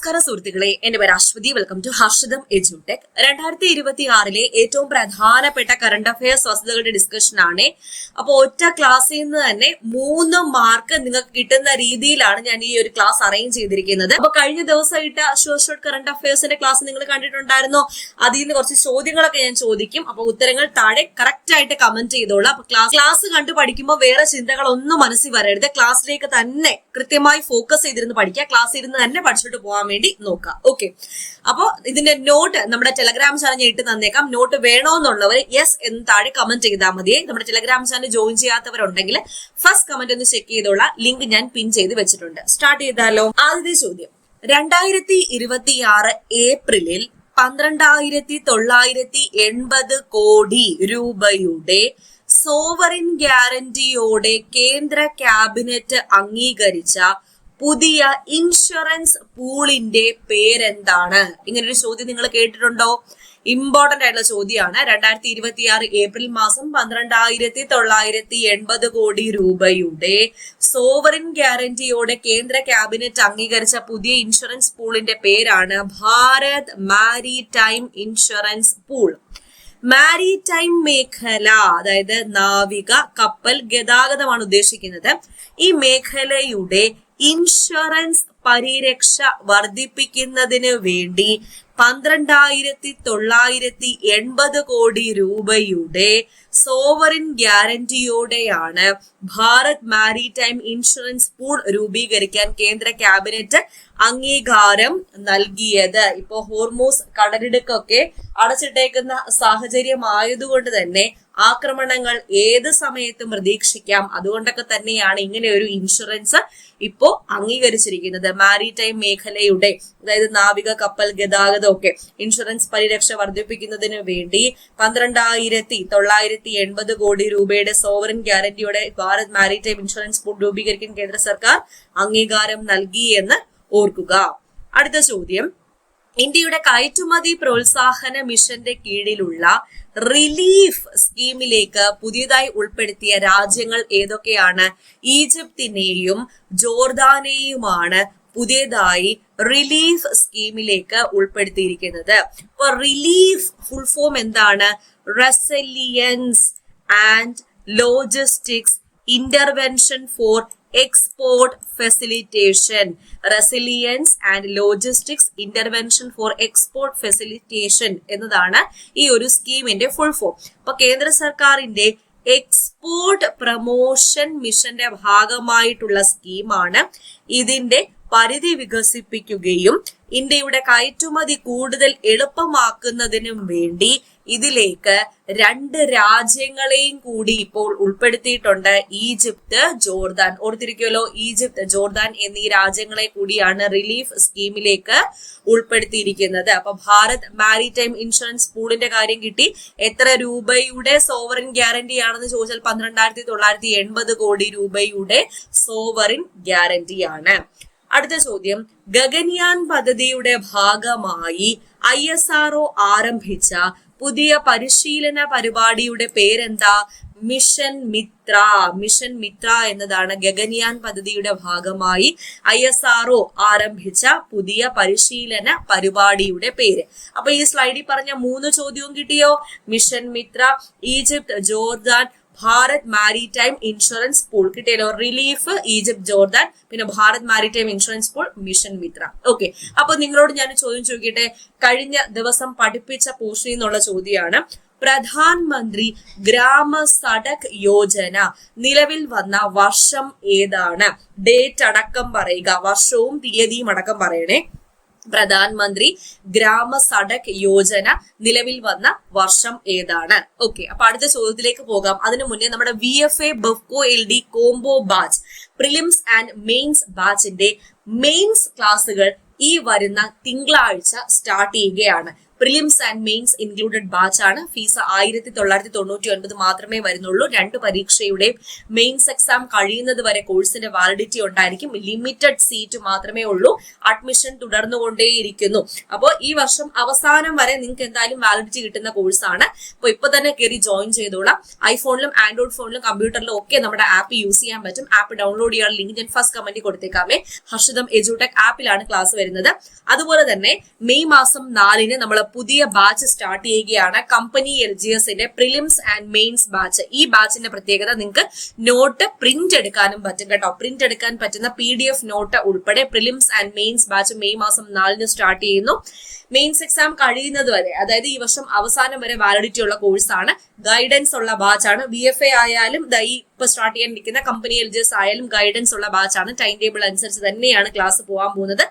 നമസ്കാരം സുഹൃത്തുക്കളെ, എന്റെ പേര് Aswathy. Welcome to Harshitham edutech. 2026 ഏറ്റവും പ്രധാനപ്പെട്ട കറണ്ട് അഫയേഴ്സ് വസ്തുതകളുടെ ഡിസ്കഷൻ ആണ്. അപ്പൊ ഒറ്റ ക്ലാസ്സിൽ നിന്ന് തന്നെ 3 മാർക്ക് നിങ്ങൾക്ക് കിട്ടുന്ന രീതിയിലാണ് ഞാൻ ഈ ഒരു ക്ലാസ് അറേഞ്ച് ചെയ്തിരിക്കുന്നത്. അപ്പൊ കഴിഞ്ഞ ദിവസമായിട്ട് ഷോർട്ട് കറണ്ട് അഫയേഴ്സിന്റെ ക്ലാസ് നിങ്ങൾ കണ്ടിട്ടുണ്ടായിരുന്നോ? അതിൽ നിന്ന് കുറച്ച് ചോദ്യങ്ങളൊക്കെ ഞാൻ ചോദിക്കും. അപ്പൊ ഉത്തരങ്ങൾ താഴെ കറക്റ്റ് ആയിട്ട് കമന്റ് ചെയ്തോളാം. അപ്പൊ ക്ലാസ് കണ്ടു പഠിക്കുമ്പോൾ വേറെ ചിന്തകളൊന്നും മനസ്സിൽ വരരുത്. ക്ലാസ്സിലേക്ക് തന്നെ കൃത്യമായി ഫോക്കസ് ചെയ്തിരുന്ന് പഠിക്കുക. ക്ലാസ്സിൽ ഇരുന്ന് തന്നെ പഠിച്ചിട്ട് പോകാൻ വേണ്ടി നോക്കാം. ഓക്കെ, അപ്പൊ ഇതിന്റെ നോട്ട് നമ്മുടെ ടെലഗ്രാം ചാനൽ ഞാൻ ഇട്ട് തന്നേക്കാം. നോട്ട് വേണോന്നുള്ളവർ യെസ് എന്ന് താഴെ കമന്റ് ചെയ്താൽ മതിയെ. നമ്മുടെ ടെലഗ്രാം ചാനൽ ജോയിൻ ചെയ്യാത്തവരുണ്ടെങ്കിൽ ഫസ്റ്റ് കമന്റ് ഒന്ന് ചെക്ക് ചെയ്തോളാം. ലിങ്ക് ഞാൻ പിൻ ചെയ്ത് വെച്ചിട്ടുണ്ട്. സ്റ്റാർട്ട് ചെയ്താലോ? ആദ്യത്തെ ചോദ്യം, 2026 ഏപ്രിലിൽ 12,980 കോടി രൂപയുടെ സോവറിൻ ഗ്യാരണ്ടിയോടെ കേന്ദ്ര ക്യാബിനറ്റ് അംഗീകരിച്ച പുതിയ ഇൻഷുറൻസ് പൂളിന്റെ പേരെന്താണ്? ഇങ്ങനൊരു ചോദ്യം നിങ്ങൾ കേട്ടിട്ടുണ്ടോ? ഇമ്പോർട്ടന്റ് ആയിട്ടുള്ള ചോദ്യമാണ്. 2026 ഏപ്രിൽ മാസം 12,980 കോടി രൂപയുടെ സോവറിൻ ഗ്യാരണ്ടിയോടെ കേന്ദ്ര ക്യാബിനറ്റ് അംഗീകരിച്ച പുതിയ ഇൻഷുറൻസ് പൂളിന്റെ പേരാണ് Bharat maritime insurance pool. Maritime മേഖല, അതായത് നാവിക കപ്പൽ ഗതാഗതമാണ് ഉദ്ദേശിക്കുന്നത്. ഈ മേഖലയുടെ ഇൻഷുറൻസ് പരിരക്ഷ വർദ്ധിപ്പിക്കുന്നതിന് വേണ്ടി 12,980 കോടി രൂപയുടെ സോവറിൻ ഗ്യാരണ്ടിയോടെയാണ് ഭാരത് മാരിടൈം ഇൻഷുറൻസ് പൂൾ രൂപീകരിക്കാൻ കേന്ദ്ര ക്യാബിനറ്റ് അംഗീകാരം നൽകിയത്. ഇപ്പോ ഹോർമൂസ് കടലിടുക്കൊക്കെ അടച്ചിട്ടേക്കുന്ന സാഹചര്യം ആയതുകൊണ്ട് തന്നെ ആക്രമണങ്ങൾ ഏത് സമയത്തും പ്രതീക്ഷിക്കാം. അതുകൊണ്ടൊക്കെ തന്നെയാണ് ഇങ്ങനെ ഒരു ഇൻഷുറൻസ് ഇപ്പോ അംഗീകരിച്ചിരിക്കുന്നത്. മാരിടൈം മേഖലയുടെ, അതായത് നാവിക കപ്പൽ ഗതാഗതം ഒക്കെ ഇൻഷുറൻസ് പരിരക്ഷ വർദ്ധിപ്പിക്കുന്നതിന് വേണ്ടി 12,980 കോടി രൂപയുടെ സോവറിൻ ഗ്യാരണ്ടിയോടെ ഭാരത് മാരിടൈം ഇൻഷുറൻസ് പൂൾ രൂപീകരിക്കാൻ കേന്ദ്ര സർക്കാർ അംഗീകാരം നൽകി എന്ന് ഓർക്കുക. അടുത്ത ചോദ്യം, ഇന്ത്യയുടെ കയറ്റുമതി പ്രോത്സാഹന മിഷന്റെ കീഴിലുള്ള റിലീഫ് സ്കീമിലേക്ക് പുതിയതായി ഉൾപ്പെടുത്തിയ രാജ്യങ്ങൾ ഏതൊക്കെയാണ്? ഈജിപ്തിനെയും ജോർദാനെയുമാണ് പുതിയതായി റിലീഫ് സ്കീമിലേക്ക് ഉൾപ്പെടുത്തിയിരിക്കുന്നത്. അപ്പൊ റിലീഫ് ഫുൾ ഫോം എന്താണ്? Resilience and logistics intervention four export facilitation. Resilience and logistics intervention four export facilitation എന്നതാണ് ഈ ഒരു സ്കീമിന്റെ ഫുൾ ഫോം. അപ്പൊ കേന്ദ്ര സർക്കാരിന്റെ എക്സ്പോർട്ട് പ്രൊമോഷൻ മിഷന്റെ ഭാഗമായിട്ടുള്ള സ്കീമാണ്. ഇതിന്റെ പരിധി വികസിപ്പിക്കുകയും ഇന്ത്യയുടെ കയറ്റുമതി കൂടുതൽ എളുപ്പമാക്കുന്നതിനും വേണ്ടി ഇതിലേക്ക് 2 രാജ്യങ്ങളെയും കൂടി ഇപ്പോൾ ഉൾപ്പെടുത്തിയിട്ടുണ്ട്. Egypt, Jordan. ഓർത്തിരിക്കുമല്ലോ, ഈജിപ്ത്, ജോർദാൻ എന്നീ രാജ്യങ്ങളെ കൂടിയാണ് റിലീഫ് സ്കീമിലേക്ക് ഉൾപ്പെടുത്തിയിരിക്കുന്നത്. അപ്പൊ ഭാരത് മാരിടൈം ഇൻഷുറൻസ് പൂളിന്റെ കാര്യം കിട്ടി. എത്ര രൂപയുടെ സോവറിൻ ഗ്യാരണ്ടി ആണെന്ന് ചോദിച്ചാൽ 12,980 കോടി രൂപയുടെ സോവറിൻ ഗ്യാരണ്ടിയാണ്. അടുത്ത ചോദ്യം, ഗഗൻയാൻ പദ്ധതിയുടെ ഭാഗമായി ISRO ആരംഭിച്ച പുതിയ പരിശീലന പരിപാടിയുടെ പേരെന്താ? മിഷൻ മിത്ര. മിഷൻ മിത്ര എന്നതാണ് ഗഗൻയാൻ പദ്ധതിയുടെ ഭാഗമായി ISRO ആരംഭിച്ച പുതിയ പരിശീലന പരിപാടിയുടെ പേര്. അപ്പൊ ഈ സ്ലൈഡിൽ പറഞ്ഞ 3 ചോദ്യവും കിട്ടിയോ? Mission Mitra, Egypt, Jordan, Bharat maritime insurance pool കിട്ടിയല്ലോ. റിലീഫ്, ഈജിപ്ത്, ജോർദാൻ, പിന്നെ Bharat maritime insurance pool, mission Mitra. Okay, അപ്പൊ നിങ്ങളോട് ഞാൻ ചോദ്യം ചോദിക്കട്ടെ. കഴിഞ്ഞ ദിവസം പഠിപ്പിച്ച പോർഷനിൽ നിന്നുള്ള ചോദ്യമാണ്. പ്രധാനമന്ത്രി ഗ്രാമ സഡക് യോജന നിലവിൽ വന്ന വർഷം ഏതാണ്? ഡേറ്റ് അടക്കം പറയുക, വർഷവും തീയതിയും അടക്കം പറയണേ. പ്രധാനമന്ത്രി ഗ്രാമ സഡക് യോജന നിലവിൽ വന്ന വർഷം ഏതാണ്? ഓക്കെ, അപ്പൊ അടുത്ത ചോദ്യത്തിലേക്ക് പോകാം. അതിനു മുന്നേ നമ്മുടെ VFA Bevco LD combo batch prelims and mains ബാച്ചിന്റെ മെയിൻസ് ക്ലാസുകൾ ഈ വരുന്ന തിങ്കളാഴ്ച സ്റ്റാർട്ട് ചെയ്യുകയാണ്. Prelims and mains included batch ആണ്. ഫീസ് 1999 മാത്രമേ വരുന്നുള്ളൂ. 2 പരീക്ഷയുടെയും മെയിൻസ് എക്സാം കഴിയുന്നത് വരെ കോഴ്സിന്റെ വാലിഡിറ്റി ഉണ്ടായിരിക്കും. ലിമിറ്റഡ് സീറ്റ് മാത്രമേ ഉള്ളൂ. അഡ്മിഷൻ തുടർന്നുകൊണ്ടേയിരിക്കുന്നു. അപ്പോൾ ഈ വർഷം അവസാനം വരെ നിങ്ങൾക്ക് എന്തായാലും വാലിഡിറ്റി കിട്ടുന്ന കോഴ്സാണ്. അപ്പോൾ ഇപ്പൊ തന്നെ കയറി ജോയിൻ ചെയ്തോളാം. ഐഫോണിലും ആൻഡ്രോയിഡ് ഫോണിലും കമ്പ്യൂട്ടറിലും ഒക്കെ നമ്മുടെ ആപ്പ് യൂസ് ചെയ്യാൻ പറ്റും. ആപ്പ് ഡൗൺലോഡ് ചെയ്യാൻ ലിങ്ക് ഞാൻ ഫസ്റ്റ് കമന്റിൽ കൊടുത്തേക്കാമേ. ഹർഷിതം എഡ്യൂടെക് ആപ്പിലാണ് ക്ലാസ് വരുന്നത്. അതുപോലെ തന്നെ മെയ് മാസം 4-ന് നമ്മൾ പുതിയ ബാച്ച് സ്റ്റാർട്ട് ചെയ്യുകയാണ്. കമ്പനി LGSന്റെ പ്രിലിംസ് ആൻഡ് മെയിൻസ് ബാച്ച്. ഈ ബാച്ചിന്റെ പ്രത്യേകത നിങ്ങൾക്ക് നോട്ട് പ്രിന്റ് എടുക്കാനും പറ്റും കേട്ടോ. പ്രിന്റ് എടുക്കാൻ പറ്റുന്ന PDF നോട്ട് ഉൾപ്പെടെ prelims and mains batch May മാസം 4-ന് സ്റ്റാർട്ട് ചെയ്യുന്നു. മെയിൻസ് എക്സാം കഴിയുന്നത് വരെ, അതായത് ഈ വർഷം അവസാനം വരെ വാലിഡിറ്റി ഉള്ള കോഴ്സാണ്. ഗൈഡൻസ് ഉള്ള ബാച്ചാണ്. VFA ആയാലും ഇപ്പൊ സ്റ്റാർട്ട് ചെയ്യാൻ ഇരിക്കുന്ന കമ്പനി LGS ആയാലും ഗൈഡൻസ് ഉള്ള ബാച്ചാണ്. ടൈം ടേബിൾ അനുസരിച്ച് തന്നെയാണ് ക്ലാസ് പോകാൻ പോകുന്നത്.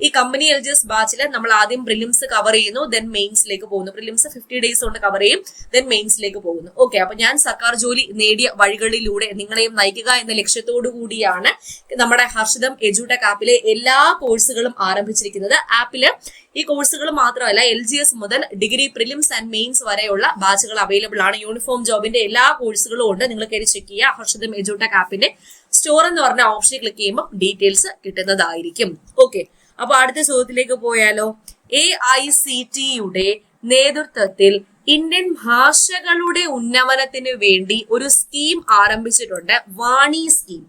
ഈ കമ്പനി LGS ബാച്ചിൽ നമ്മൾ ആദ്യം പ്രിലിംസ് കവർ ചെയ്യുന്നു, ദെൻ മെയിൻസിലേക്ക് പോകുന്നു. പ്രിലിംസ് 50 ഡേയ്സ് കൊണ്ട് കവർ ചെയ്യും, ദെൻ മെയിൻസിലേക്ക് പോകുന്നു. ഓക്കെ, അപ്പൊ ഞാൻ സർക്കാർ ജോലി നേടിയ വഴികളിലൂടെ നിങ്ങളെയും നയിക്കുക എന്ന ലക്ഷ്യത്തോടു കൂടിയാണ് നമ്മുടെ ഹർഷിതം എഡ്യൂടെക് ആപ്പിലെ എല്ലാ കോഴ്സുകളും ആരംഭിച്ചിരിക്കുന്നത്. ആപ്പില് ഈ കോഴ്സുകൾ മാത്രമല്ല, LGS മുതൽ ഡിഗ്രി പ്രിലിംസ് ആൻഡ് മെയിൻസ് വരെയുള്ള ബാച്ചുകൾ അവൈലബിൾ ആണ്. യൂണിഫോം ജോബിന്റെ എല്ലാ കോഴ്സുകളും ഉണ്ട്. നിങ്ങൾ കയറി ചെക്ക് ചെയ്യുക. ഹർഷിതം എഡ്യൂടെക് ആപ്പിന്റെ സ്റ്റോർ എന്ന് പറഞ്ഞ ഓപ്ഷൻ ക്ലിക്ക് ചെയ്യുമ്പോൾ ഡീറ്റെയിൽസ് കിട്ടുന്നതായിരിക്കും. ഓക്കെ, അപ്പൊ അടുത്ത ചോദ്യത്തിലേക്ക് പോയാലോ. AICTEയുടെ നേതൃത്വത്തിൽ ഇന്ത്യൻ ഭാഷകളുടെ ഉന്നമനത്തിന് വേണ്ടി ഒരു സ്കീം ആരംഭിച്ചിട്ടുണ്ട്, വാണി സ്കീം.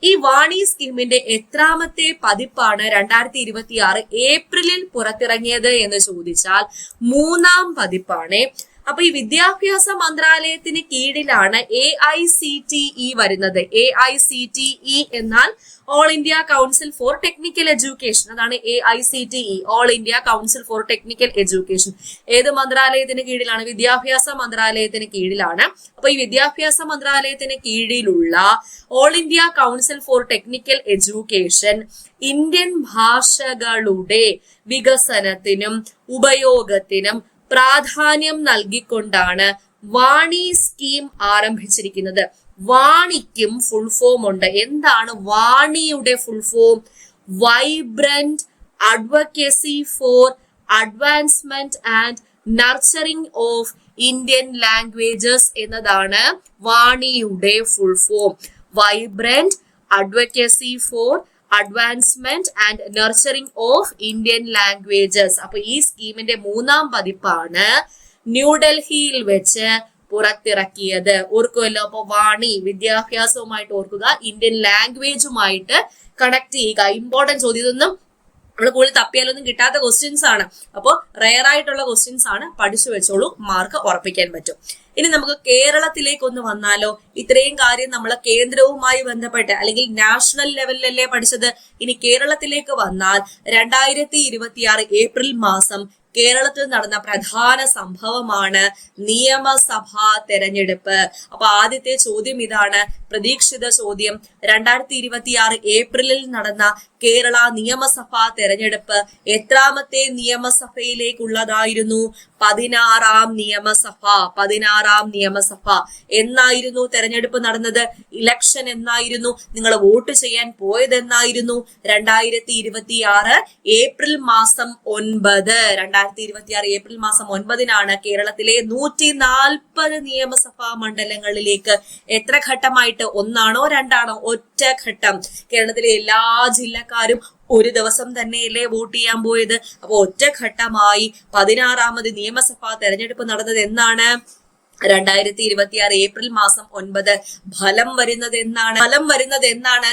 ഈ വാണി സ്കീമിന്റെ എത്രാമത്തെ പതിപ്പാണ് 2026 ഏപ്രിലിൽ പുറത്തിറങ്ങിയത് എന്ന് ചോദിച്ചാൽ 3-ാം പതിപ്പാണ്. അപ്പൊ ഈ വിദ്യാഭ്യാസ മന്ത്രാലയത്തിന് കീഴിലാണ് AICTE വരുന്നത്. AICTE എന്നാൽ all India council for technical education. അതാണ് AICTE, all India council for technical education. ഏത് മന്ത്രാലയത്തിന് കീഴിലാണ്? വിദ്യാഭ്യാസ മന്ത്രാലയത്തിന് കീഴിലാണ്. അപ്പൊ ഈ വിദ്യാഭ്യാസ മന്ത്രാലയത്തിന് കീഴിലുള്ള all India council for technical education Indian ഭാഷകളുടെ വികസനത്തിനും ഉപയോഗത്തിനും പ്രാധാന്യം നൽകിക്കൊണ്ടാണ് വാണി സ്കീം ആരംഭിച്ചിരിക്കുന്നത്. വാണിക്കും ഫുൾ ഫോം ഉണ്ട്. എന്താണ് വാണിയുടെ full form? Vibrant advocacy for advancement and nurturing of Indian languages എന്നതാണ് വാണിയുടെ full form. Vibrant advocacy for advancement and nurturing of Indian languages. അപ്പൊ ഈ സ്കീമിന്റെ 3-ാം പതിപ്പാണ് ന്യൂഡൽഹിയിൽ വെച്ച് പുറത്തിറക്കിയത്. ഓർക്കുമല്ലോ. അപ്പൊ വാണി വിദ്യാഭ്യാസവുമായിട്ട് ഓർക്കുക, ഇന്ത്യൻ ലാംഗ്വേജുമായിട്ട് കണക്ട് ചെയ്യുക. ഇമ്പോർട്ടന്റ് ചോദ്യം. ഇതൊന്നും നമ്മൾ കൂടുതൽ തപ്പിയാലൊന്നും കിട്ടാത്ത ക്വസ്റ്റ്യൻസ് ആണ്. അപ്പോൾ റെയർ ആയിട്ടുള്ള ക്വസ്റ്റ്യൻസ് ആണ്. പഠിച്ചു വെച്ചോളൂ, മാർക്ക് ഉറപ്പിക്കാൻ പറ്റും. ഇനി നമുക്ക് കേരളത്തിലേക്ക് ഒന്ന് വന്നാലോ. ഇത്രയും കാര്യം നമ്മൾ കേന്ദ്രവുമായി ബന്ധപ്പെട്ട് അല്ലെങ്കിൽ നാഷണൽ ലെവലിലല്ലേ പഠിച്ചത്. ഇനി കേരളത്തിലേക്ക് വന്നാൽ 2026 ഏപ്രിൽ മാസം കേരളത്തിൽ നടന്ന പ്രധാന സംഭവമാണ് നിയമസഭാ തെരഞ്ഞെടുപ്പ്. അപ്പൊ ആദ്യത്തെ ചോദ്യം ഇതാണ്, പ്രതീക്ഷിത ചോദ്യം. 2026 ഏപ്രിലിൽ നടന്ന കേരള നിയമസഭാ തെരഞ്ഞെടുപ്പ് എത്രാമത്തെ നിയമസഭയിലേക്കുള്ളതായിരുന്നു? 16-ാം നിയമസഭ. 16-ാം നിയമസഭ. എന്നായിരുന്നു തെരഞ്ഞെടുപ്പ് നടന്നത്? ഇലക്ഷൻ എന്നായിരുന്നു? നിങ്ങൾ വോട്ട് ചെയ്യാൻ പോയത് എന്നായിരുന്നു? 2026 ഏപ്രിൽ മാസം 9. 2026 ഏപ്രിൽ മാസം 9-നാണ് കേരളത്തിലെ 140 നിയമസഭാ മണ്ഡലങ്ങളിലേക്ക് എത്ര ഘട്ടമായിട്ട്, 1ആണോ 2ആണോ? ഒറ്റ ഘട്ടം. കേരളത്തിലെ എല്ലാ ജില്ലക്കാരും ഒരു ദിവസം തന്നെയല്ലേ വോട്ട് ചെയ്യാൻ പോയത്. അപ്പൊ ഒറ്റഘട്ടമായി 16-ാമത് നിയമസഭാ തെരഞ്ഞെടുപ്പ് നടന്നത് എന്നാണ്? 2026 ഏപ്രിൽ മാസം 9. ഫലം വരുന്നത് എന്നാണ്?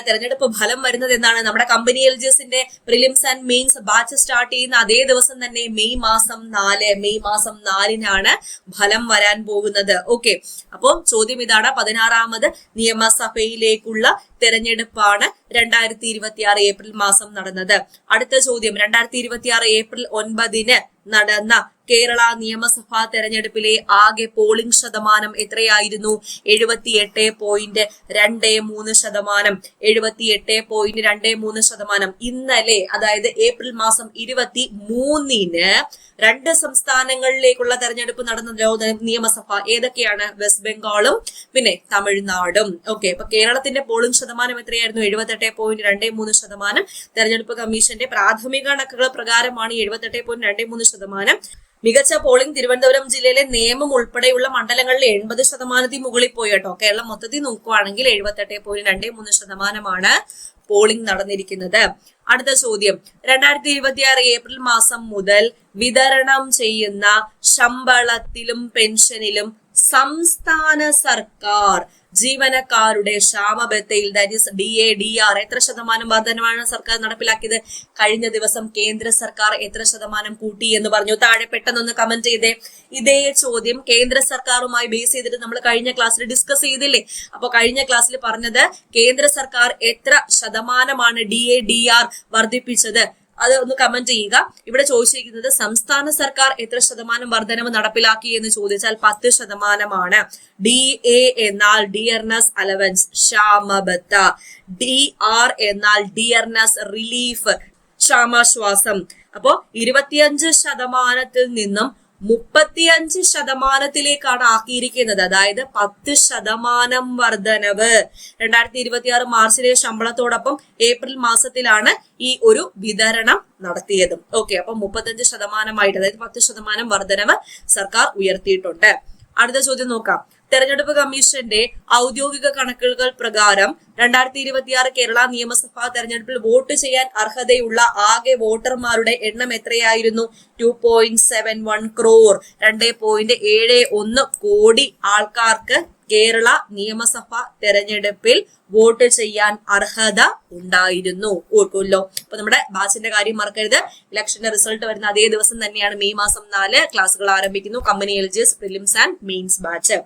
തെരഞ്ഞെടുപ്പ് ഫലം വരുന്നത് എന്നാണ്? നമ്മുടെ കമ്പനി LGSന്റെ prelims and mains batch start ചെയ്യുന്ന അതേ ദിവസം തന്നെ മെയ് മാസം 4-നാണ് ഫലം വരാൻ പോകുന്നത്. ഓക്കെ, അപ്പോൾ ചോദ്യം ഇതാണ്, 16-ാമത് നിയമസഭയിലേക്കുള്ള തെരഞ്ഞെടുപ്പാണ് 2026 ഏപ്രിൽ മാസം നടന്നത്. അടുത്ത ചോദ്യം, 2026 ഏപ്രിൽ 9-ന് നടന്ന കേരള നിയമസഭാ തെരഞ്ഞെടുപ്പിലെ ആകെ പോളിംഗ് ശതമാനം എത്രയായിരുന്നു? 78.23%. 78.23%. ഇന്നലെ, അതായത് ഏപ്രിൽ മാസം 23-ന് 2 സംസ്ഥാനങ്ങളിലേക്കുള്ള തെരഞ്ഞെടുപ്പ് നടന്നല്ലോ നിയമസഭ. ഏതൊക്കെയാണ്? വെസ്റ്റ് ബംഗാളും പിന്നെ തമിഴ്നാടും. ഓക്കെ, അപ്പൊ കേരളത്തിന്റെ പോളിംഗ് ശതമാനം എത്രയായിരുന്നു? 78.23%. തെരഞ്ഞെടുപ്പ് കമ്മീഷന്റെ പ്രാഥമിക കണക്കുകൾ പ്രകാരമാണ് 78.23%. മികച്ച പോളിംഗ് തിരുവനന്തപുരം ജില്ലയിലെ നേമം ഉൾപ്പെടെയുള്ള മണ്ഡലങ്ങളിൽ 80% മുകളിൽ പോയി കേട്ടോ. കേരളം മൊത്തത്തിൽ നോക്കുവാണെങ്കിൽ 78.23% പോളിംഗ് നടന്നിരിക്കുന്നത്. അടുത്ത ചോദ്യം, 2026 ഏപ്രിൽ മാസം മുതൽ വിതരണം ചെയ്യുന്ന ശമ്പളത്തിലും പെൻഷനിലും സംസ്ഥാന സർക്കാർ ജീവനക്കാരുടെ ക്ഷാമബത്തയിൽ ദാറ്റ് ഈസ് DA/DR എത്ര ശതമാനം വർധനമാണ് സർക്കാർ നടപ്പിലാക്കിയത്? കഴിഞ്ഞ ദിവസം കേന്ദ്ര സർക്കാർ എത്ര ശതമാനം കൂട്ടി എന്ന് പറഞ്ഞു? താഴെ പെട്ടെന്നൊന്ന് കമന്റ് ചെയ്തേ. ഇതേ ചോദ്യം കേന്ദ്ര സർക്കാരുമായി ബേസ് ചെയ്തിട്ട് നമ്മൾ കഴിഞ്ഞ ക്ലാസ്സിൽ ഡിസ്കസ് ചെയ്തില്ലേ? അപ്പൊ കഴിഞ്ഞ ക്ലാസ്സിൽ പറഞ്ഞത് കേന്ദ്ര സർക്കാർ എത്ര ശതമാനമാണ് DA/DR വർദ്ധിപ്പിച്ചത്? അത് ഒന്ന് കമന്റ് ചെയ്യുക. ഇവിടെ ചോദിച്ചിരിക്കുന്നത് സംസ്ഥാന സർക്കാർ എത്ര ശതമാനം വർധനവ് നടപ്പിലാക്കി എന്ന് ചോദിച്ചാൽ 10%. DA എന്നാൽ ഡിയർനെസ് അലവൻസ് ക്ഷാമബത്ത, DR എന്നാൽ ഡിയർനെസ് റിലീഫ് ക്ഷാമാശ്വാസം. അപ്പോ 25% നിന്നും 35% ആക്കിയിരിക്കുന്നത്. അതായത് 10% വർധനവ് 2026 മാർച്ചിലെ ശമ്പളത്തോടൊപ്പം ഏപ്രിൽ മാസത്തിലാണ് ഈ ഒരു വിതരണം നടത്തിയത്. ഓക്കെ, അപ്പൊ 35% അതായത് 10% വർധനവ് സർക്കാർ ഉയർത്തിയിട്ടുണ്ട്. അടുത്ത ചോദ്യം നോക്കാം. തെരഞ്ഞെടുപ്പ് കമ്മീഷന്റെ ഔദ്യോഗിക കണക്കുകൾ പ്രകാരം 2026 കേരള നിയമസഭാ തെരഞ്ഞെടുപ്പിൽ വോട്ട് ചെയ്യാൻ അർഹതയുള്ള ആകെ വോട്ടർമാരുടെ എണ്ണം എത്രയായിരുന്നു? 2.71 crore 2.71 കോടി ആൾക്കാർക്ക് കേരള നിയമസഭാ തെരഞ്ഞെടുപ്പിൽ വോട്ട് ചെയ്യാൻ അർഹത ഉണ്ടായിരുന്നു. ഓർക്കുമല്ലോ. അപ്പൊ നമ്മുടെ ബാച്ചിന്റെ കാര്യം മറക്കരുത്. ഇലക്ഷന്റെ റിസൾട്ട് വരുന്ന അതേ ദിവസം തന്നെയാണ് മെയ് മാസം 4 ക്ലാസ്സുകൾ ആരംഭിക്കുന്നു. Company LGS prelims and mains batch.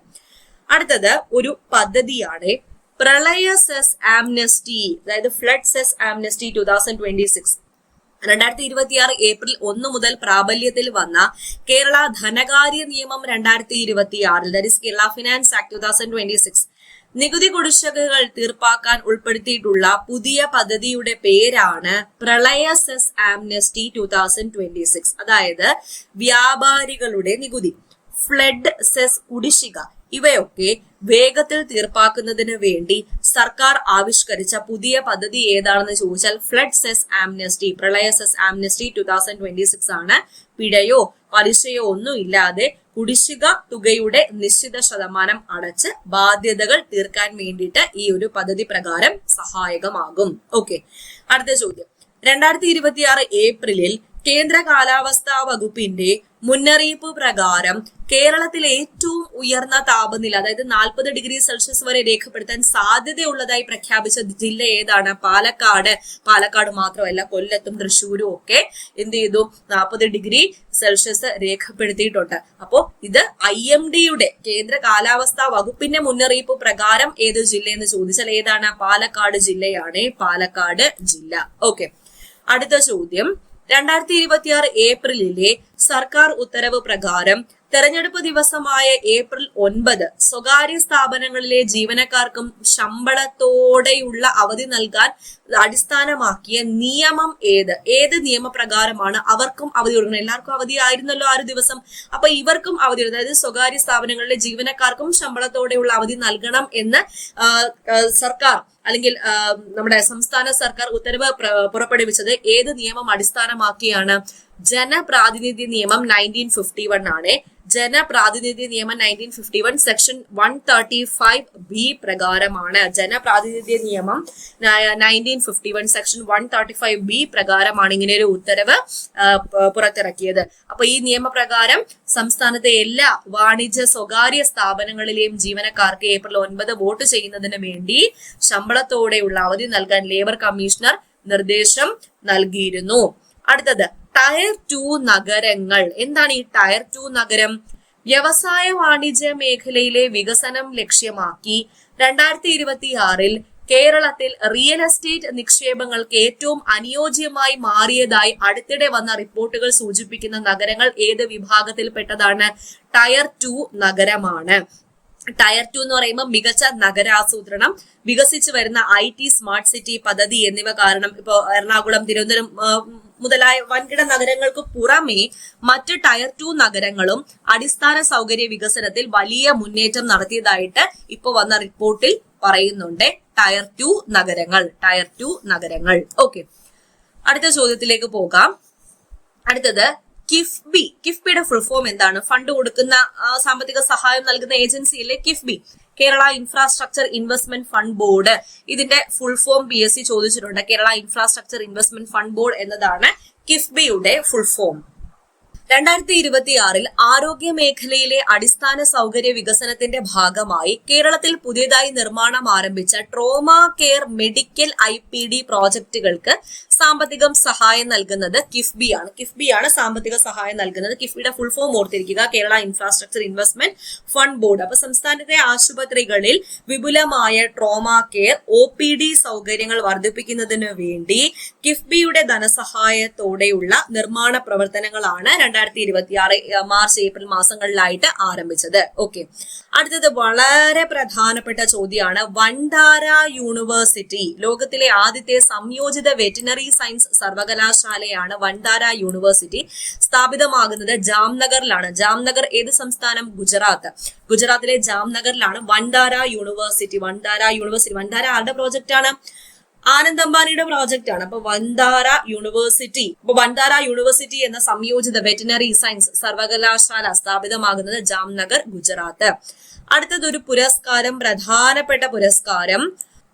അടുത്തത് ഒരു പദ്ധതിയാണ് പ്രളയ സെസ് ആംനസ്റ്റി, അതായത് ഫ്ലഡ് സെസ് ആംനസ്റ്റി 2026. 2026 ഏപ്രിൽ 1 മുതൽ പ്രാബല്യത്തിൽ വന്ന കേരള ധനകാര്യ നിയമം 2026 that is Kerala finance act 2026 നികുതി കുടിശ്ശികകൾ തീർപ്പാക്കാൻ ഉൾപ്പെടുത്തിയിട്ടുള്ള പുതിയ പദ്ധതിയുടെ പേരാണ് പ്രളയ സെസ് ആംനസ്റ്റി 2026. അതായത് വ്യാപാരികളുടെ നികുതി, ഫ്ലഡ് സെസ് കുടിശ്ശിക ഇവയൊക്കെ വേഗത്തിൽ തീർപ്പാക്കുന്നതിന് വേണ്ടി സർക്കാർ ആവിഷ്കരിച്ച പുതിയ പദ്ധതി ഏതാണെന്ന് ചോദിച്ചാൽ ഫ്ലഡ് സെസ് ആംനസ്റ്റി, പ്രളയ സെസ് ആംനസ്റ്റി 2026 ആണ്. പിഴയോ പലിശയോ ഒന്നും ഇല്ലാതെ കുടിശ്ശിക തുകയുടെ നിശ്ചിത ശതമാനം അടച്ച് ബാധ്യതകൾ തീർക്കാൻ വേണ്ടിയിട്ട് ഈ ഒരു പദ്ധതി പ്രകാരം സഹായകമാകും. ഓക്കെ, അടുത്ത ചോദ്യം. 2026 ഏപ്രിലിൽ കേന്ദ്ര കാലാവസ്ഥാ വകുപ്പിന്റെ മുന്നറിയിപ്പ് പ്രകാരം കേരളത്തിലെ ഏറ്റവും ഉയർന്ന താപനില അതായത് 40°C വരെ രേഖപ്പെടുത്താൻ സാധ്യതയുള്ളതായി പ്രഖ്യാപിച്ച ജില്ല ഏതാണ്? പാലക്കാട് മാത്രമല്ല കൊല്ലത്തും തൃശ്ശൂരും ഒക്കെ എന്ത് ചെയ്തു? 40°C രേഖപ്പെടുത്തിയിട്ടുണ്ട്. അപ്പോ ഇത് IMDയുടെ കേന്ദ്ര കാലാവസ്ഥാ വകുപ്പിന്റെ മുന്നറിയിപ്പ് പ്രകാരം ഏത് ജില്ലയെന്ന് ചോദിച്ചാൽ ഏതാണ്? പാലക്കാട് ജില്ലയാണ്. പാലക്കാട് ജില്ല. ഓക്കെ, അടുത്ത ചോദ്യം. 2026 ഏപ്രിലിലെ സർക്കാർ ഉത്തരവ് പ്രകാരം തെരഞ്ഞെടുപ്പ് ദിവസമായ ഏപ്രിൽ 9 സ്വകാര്യ സ്ഥാപനങ്ങളിലെ ജീവനക്കാർക്കും ശമ്പളത്തോടെയുള്ള അവധി നൽകാൻ അടിസ്ഥാനമാക്കിയ നിയമം ഏത് നിയമപ്രകാരമാണ് അവർക്കും അവധി കൊടുക്കുന്നത്? എല്ലാവർക്കും അവധി ആയിരുന്നല്ലോ ആ ഒരു ദിവസം. അപ്പൊ ഇവർക്കും അവധി, അതായത് സ്വകാര്യ സ്ഥാപനങ്ങളിലെ ജീവനക്കാർക്കും ശമ്പളത്തോടെയുള്ള അവധി നൽകണം എന്ന് സർക്കാർ അല്ലെങ്കിൽ നമ്മുടെ സംസ്ഥാന സർക്കാർ ഉത്തരവ് പുറപ്പെടുവിച്ചത് ഏത് നിയമം അടിസ്ഥാനമാക്കിയാണ്? ജനപ്രാതിനിധ്യ നിയമം 1951 ആണ്. ജനപ്രാതിനിധ്യ നിയമം 1951 സെക്ഷൻ 135B പ്രകാരമാണ്. ജനപ്രാതിനിധ്യ നിയമം 1951 സെക്ഷൻ 135B പ്രകാരമാണ് ഇങ്ങനെ ഒരു ഉത്തരവ് പുറത്തിറക്കിയത്. അപ്പൊ ഈ നിയമപ്രകാരം സംസ്ഥാനത്തെ എല്ലാ വാണിജ്യ സ്വകാര്യ സ്ഥാപനങ്ങളിലെയും ജീവനക്കാർക്ക് ഏപ്രിൽ 9 വോട്ട് ചെയ്യുന്നതിന് വേണ്ടി ശമ്പളത്തോടെയുള്ള അവധി നൽകാൻ ലേബർ കമ്മീഷണർ നിർദ്ദേശം നൽകിയിരുന്നു. അടുത്തത് ടയർ 2 നഗരങ്ങൾ. എന്താണ് ഈ ടയർ 2 നഗരം? വ്യവസായ വാണിജ്യ മേഖലയിലെ വികസനം ലക്ഷ്യമാക്കി 2026 കേരളത്തിൽ റിയൽ എസ്റ്റേറ്റ് നിക്ഷേപങ്ങൾക്ക് ഏറ്റവും അനുയോജ്യമായി മാറിയതായി അടുത്തിടെ വന്ന റിപ്പോർട്ടുകൾ സൂചിപ്പിക്കുന്ന നഗരങ്ങൾ ഏത് വിഭാഗത്തിൽപ്പെട്ടതാണ്? ടയർ 2 നഗരമാണ്. ടയർ 2 എന്ന് പറയുമ്പോൾ മികച്ച നഗരാസൂത്രണം, വികസിച്ചു വരുന്ന IT സ്മാർട്ട് സിറ്റി പദ്ധതി എന്നിവ കാരണം ഇപ്പോ എറണാകുളം, തിരുവനന്തപുരം മുതലായ വൻകിട നഗരങ്ങൾക്ക് പുറമെ മറ്റ് ടയർ 2 നഗരങ്ങളും അടിസ്ഥാന സൗകര്യ വികസനത്തിൽ വലിയ മുന്നേറ്റം നടത്തിയതായിട്ട് ഇപ്പൊ വന്ന റിപ്പോർട്ടിൽ പറയുന്നുണ്ട്. ടയർ 2 നഗരങ്ങൾ. ഓക്കെ, അടുത്ത ചോദ്യത്തിലേക്ക് പോകാം. അടുത്തത് കിഫ്ബിയുടെ ഫുൾ ഫോം എന്താണ്? ഫണ്ട് കൊടുക്കുന്ന സാമ്പത്തിക സഹായം നൽകുന്ന ഏജൻസിയിലെ KIIFB, Kerala infrastructure investment fund board. ഇതിന്റെ ഫുൾ ഫോം PSC ചോദിച്ചിട്ടുണ്ട്. Kerala infrastructure investment fund board എന്നതാണ് കിഫ്ബിയുടെ ഫുൾ ഫോം. 2026 ആരോഗ്യ മേഖലയിലെ അടിസ്ഥാന സൗകര്യ വികസനത്തിന്റെ ഭാഗമായി കേരളത്തിൽ പുതിയതായി നിർമ്മാണം ആരംഭിച്ച ട്രോമ കെയർ മെഡിക്കൽ IPD പ്രോജക്റ്റുകൾക്ക് സാമ്പത്തികം സഹായം നൽകുന്നത് കിഫ്ബിയാണ് സാമ്പത്തിക സഹായം നൽകുന്നത്. കിഫ്ബിയുടെ ഫുൾ ഫോം ഓർത്തിരിക്കുക, Kerala infrastructure investment fund board. അപ്പൊ സംസ്ഥാനത്തെ ആശുപത്രികളിൽ വിപുലമായ ട്രോമ കെയർ OPD സൗകര്യങ്ങൾ വർദ്ധിപ്പിക്കുന്നതിന് വേണ്ടി കിഫ്ബിയുടെ ധനസഹായത്തോടെയുള്ള നിർമ്മാണ പ്രവർത്തനങ്ങളാണ് 2026 മാർച്ച് ഏപ്രിൽ മാസങ്ങളിലായിട്ട് ആരംഭിച്ചത്. ഓക്കെ, അടുത്തത് വളരെ പ്രധാനപ്പെട്ട ചോദ്യമാണ്. വൻധാര യൂണിവേഴ്സിറ്റി ലോകത്തിലെ ആദ്യത്തെ സംയോജിത വെറ്റിനറി സയൻസ് സർവകലാശാലയാണ് വൻധാര യൂണിവേഴ്സിറ്റി. സ്ഥാപിതമാകുന്നത് ജാംനഗറിലാണ്. ജാംനഗർ ഏത് സംസ്ഥാനം? ഗുജറാത്തിലെ ജാംനഗറിലാണ് വൻധാര യൂണിവേഴ്സിറ്റി. വൻധാര ആരുടെ പ്രോജക്റ്റ് ആണ്? ആനന്ദ് അംബാനിയുടെ പ്രോജക്റ്റ് ആണ്. അപ്പൊ വൻധാര യൂണിവേഴ്സിറ്റി എന്ന സംയോജിത വെറ്റിനറി സയൻസ് സർവകലാശാല സ്ഥാപിതമാകുന്നത് ജാംനഗർ, ഗുജറാത്ത്. അടുത്തതൊരു പുരസ്കാരം, പ്രധാനപ്പെട്ട പുരസ്കാരം.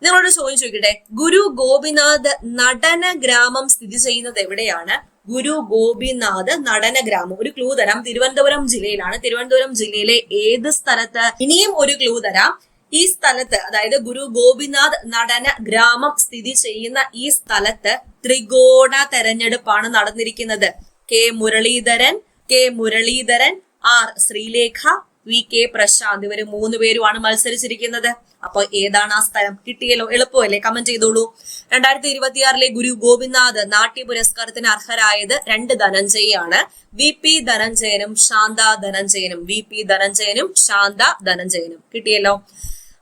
നിങ്ങളോട് ചോദിക്കട്ടെ, ഗുരു ഗോപിനാഥ് നടന ഗ്രാമം സ്ഥിതി ചെയ്യുന്നത് എവിടെയാണ്? ഗുരു ഗോപിനാഥ് നടന ഗ്രാമം. ഒരു ക്ലൂ തരാം, തിരുവനന്തപുരം ജില്ലയിലാണ്. തിരുവനന്തപുരം ജില്ലയിലെ ഏത് സ്ഥലത്ത്? ഇനിയും ഒരു ക്ലൂ തരാം. ഈ സ്ഥലത്ത്, അതായത് ഗുരു ഗോപിനാഥ് നടന ഗ്രാമം സ്ഥിതി ചെയ്യുന്ന ഈ സ്ഥലത്ത് ത്രികോണ തെരഞ്ഞെടുപ്പാണ് നടന്നിരിക്കുന്നത്. കെ മുരളീധരൻ, ആർ ശ്രീലേഖ, VK പ്രശാന്ത്, ഇവര് 3 പേരുമാണ് മത്സരിച്ചിരിക്കുന്നത്. അപ്പൊ ഏതാണ് ആ സ്ഥലം? കിട്ടിയല്ലോ, എളുപ്പമല്ലേ? കമന്റ് ചെയ്തോളൂ. 2026 ഗുരു ഗോപിനാഥ് നാട്യ പുരസ്കാരത്തിന് അർഹരായത് 2 ധനഞ്ജയാണ്. VP ധനഞ്ജയനും ശാന്ത ധനഞ്ജയനും. കിട്ടിയല്ലോ.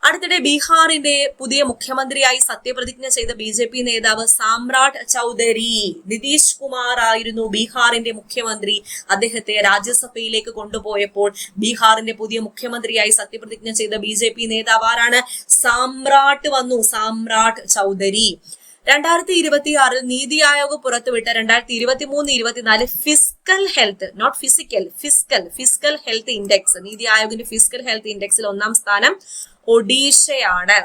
അടുത്തിടെ ബീഹാറിന്റെ പുതിയ മുഖ്യമന്ത്രിയായി സത്യപ്രതിജ്ഞ ചെയ്ത BJP നേതാവ് സാമ്രാട്ട് ചൗധരി. നിതീഷ് കുമാർ ആയിരുന്നു ബീഹാറിന്റെ മുഖ്യമന്ത്രി. അദ്ദേഹത്തെ രാജ്യസഭയിലേക്ക് കൊണ്ടുപോയപ്പോൾ ബീഹാറിന്റെ പുതിയ മുഖ്യമന്ത്രിയായി സത്യപ്രതിജ്ഞ ചെയ്ത BJP നേതാവ് ആരാണ്? സാമ്രാട്ട് ചൗധരി. 2026 നീതി ആയോഗ് പുറത്തുവിട്ട 2023-24 fiscal health, not physical, fiscal health index, NITI ആയോഗിന്റെ ഫിസ്ക്കൽ ഹെൽത്ത് ഇൻഡെക്സിൽ 1-ാം സ്ഥാനം ഒഡീഷയാണ്.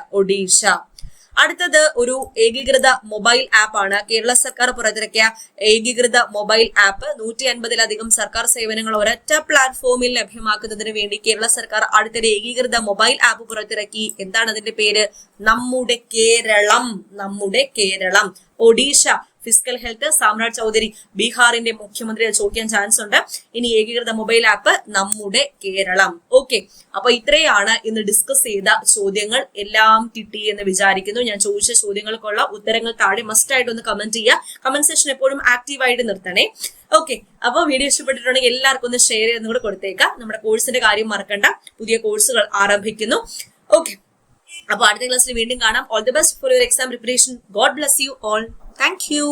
അടുത്തത് ഒരു ഏകീകൃത മൊബൈൽ ആപ്പ് ആണ്. കേരള സർക്കാർ പുറത്തിറക്കിയ ഏകീകൃത മൊബൈൽ ആപ്പ്. 150-ലധികം സർക്കാർ സേവനങ്ങൾ ഒരൊറ്റ പ്ലാറ്റ്ഫോമിൽ ലഭ്യമാക്കുന്നതിന് വേണ്ടി കേരള സർക്കാർ അടുത്തിടെ ഏകീകൃത മൊബൈൽ ആപ്പ് പുറത്തിറക്കി. എന്താണ് അതിന്റെ പേര്? നമ്മുടെ കേരളം. ഒഡീഷ ഫിസ്ക്കൽ ഹെൽത്ത്, സാമ്രാട്ട് ചൗധരി ബീഹാറിന്റെ മുഖ്യമന്ത്രിയെ ചോദിക്കാൻ ചാൻസ് ഉണ്ട്. ഇനി ഏകീകൃത മൊബൈൽ ആപ്പ് നമ്മുടെ കേരളം. ഓക്കെ, അപ്പൊ ഇത്രയാണ് ഇന്ന് ഡിസ്കസ് ചെയ്ത ചോദ്യങ്ങൾ. എല്ലാം കിട്ടി എന്ന് വിചാരിക്കുന്നു. ഞാൻ ചോദിച്ച ചോദ്യങ്ങൾക്കുള്ള ഉത്തരങ്ങൾ താഴെ മസ്റ്റ് ആയിട്ട് ഒന്ന് കമന്റ് ചെയ്യുക. കമന്റ് സെക്ഷൻ എപ്പോഴും ആക്റ്റീവ് ആയിട്ട് നിർത്തണേ. ഓക്കെ, അപ്പൊ വീഡിയോ ഇഷ്ടപ്പെട്ടിട്ടുണ്ടെങ്കിൽ എല്ലാവർക്കും ഒന്ന് ഷെയർ ചെയ്ത് കൂടെ കൊടുത്തേക്കാം. നമ്മുടെ കോഴ്സിന്റെ കാര്യം മറക്കണ്ട, പുതിയ കോഴ്സുകൾ ആരംഭിക്കുന്നു. ഓക്കെ, അപ്പൊ അടുത്ത ക്ലാസ്സിൽ വീണ്ടും കാണാം. All the best for your exam preparation. God bless you all. Thank you.